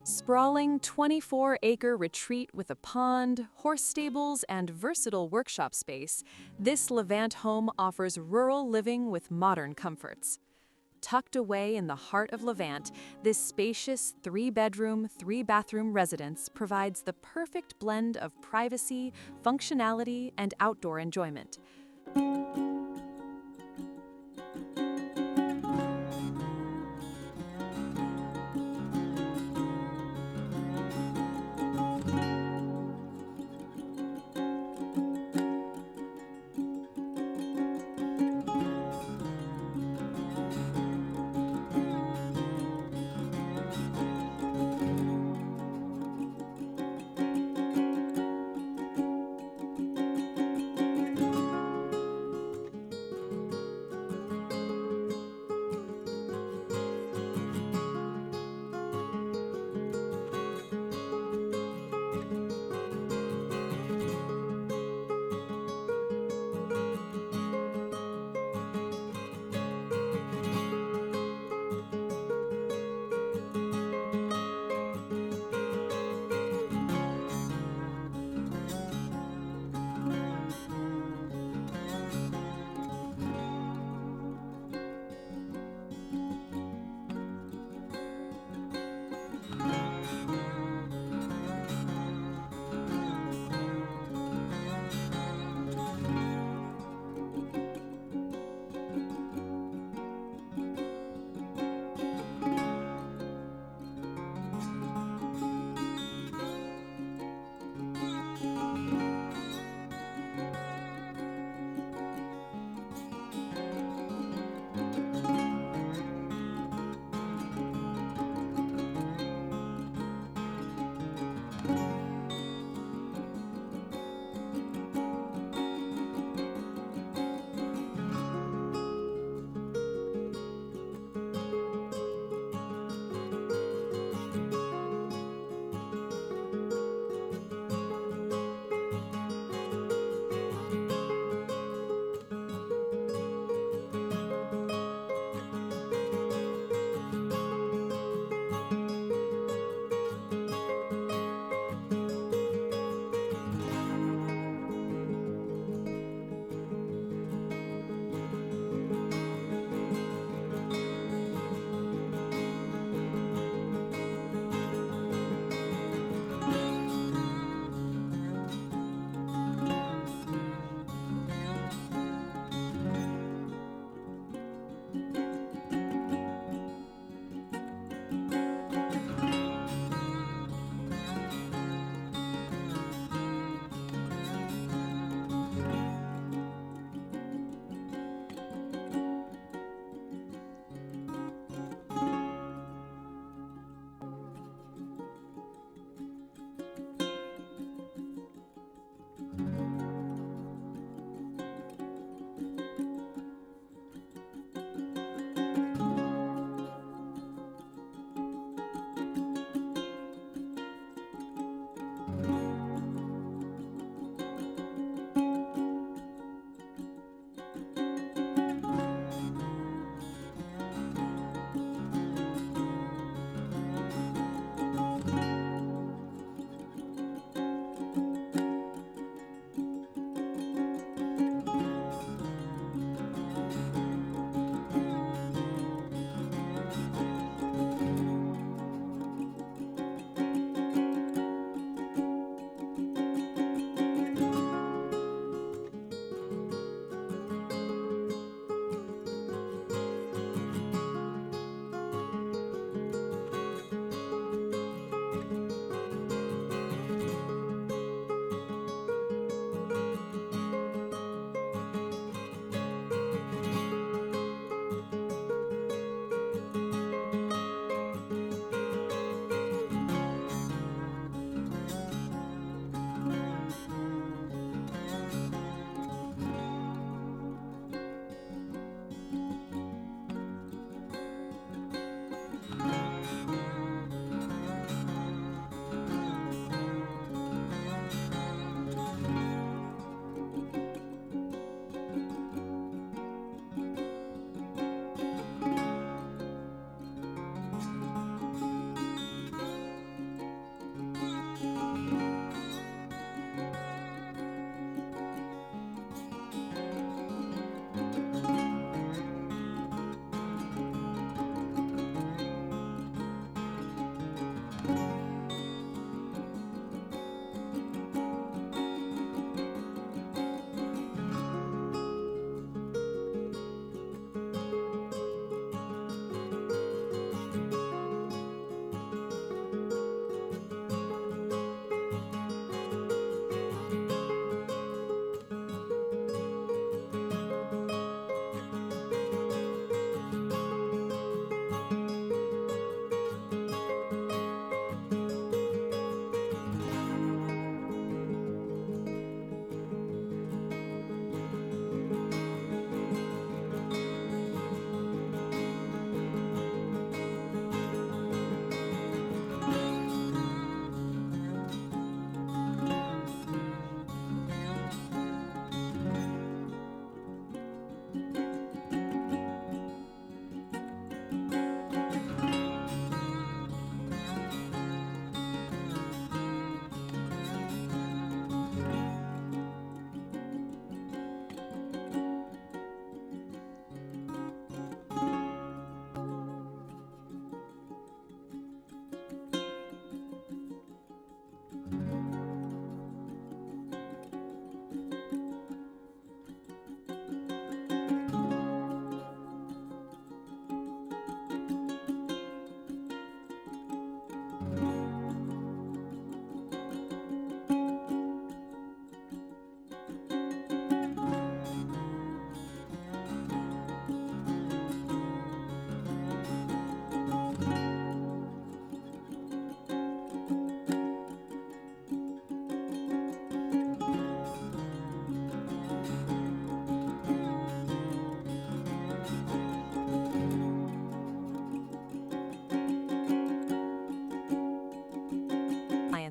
Sprawling 24-acre retreat with a pond, horse stables, and versatile workshop space, this Levant home offers rural living with modern comforts. Tucked away in the heart of Levant, this spacious 3-bedroom, 3-bathroom residence provides the perfect blend of privacy, functionality, and outdoor enjoyment.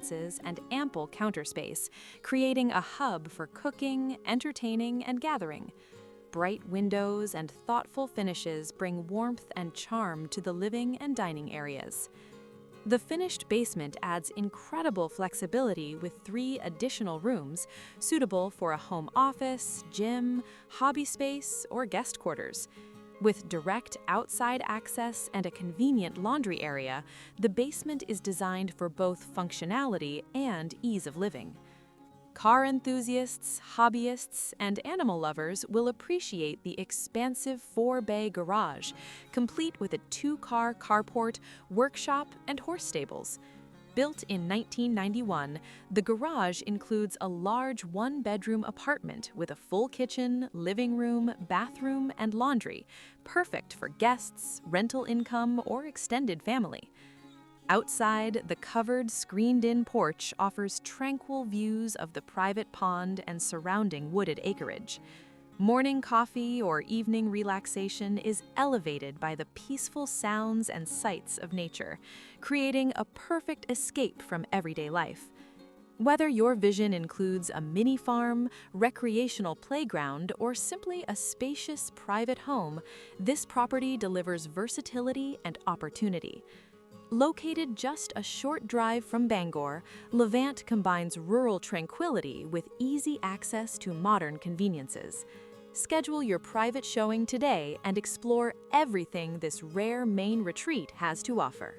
appliances and ample counter space, creating a hub for cooking, entertaining, and gathering. Bright windows and thoughtful finishes bring warmth and charm to the living and dining areas. The finished basement adds incredible flexibility with 3 additional rooms suitable for a home office, gym, hobby space, or guest quarters. With direct outside access and a convenient laundry area, the basement is designed for both functionality and ease of living. Car enthusiasts, hobbyists, and animal lovers will appreciate the expansive 4-bay garage, complete with a 2-car carport, workshop, and horse stables. Built in 1991, the garage includes a large 1-bedroom apartment with a full kitchen, living room, bathroom, and laundry, perfect for guests, rental income, or extended family. Outside, the covered, screened-in porch offers tranquil views of the private pond and surrounding wooded acreage. Morning coffee or evening relaxation is elevated by the peaceful sounds and sights of nature, creating a perfect escape from everyday life. Whether your vision includes a mini farm, recreational playground, or simply a spacious private home, this property delivers versatility and opportunity. Located just a short drive from Bangor, Levant combines rural tranquility with easy access to modern conveniences. Schedule your private showing today and explore everything this rare Maine retreat has to offer.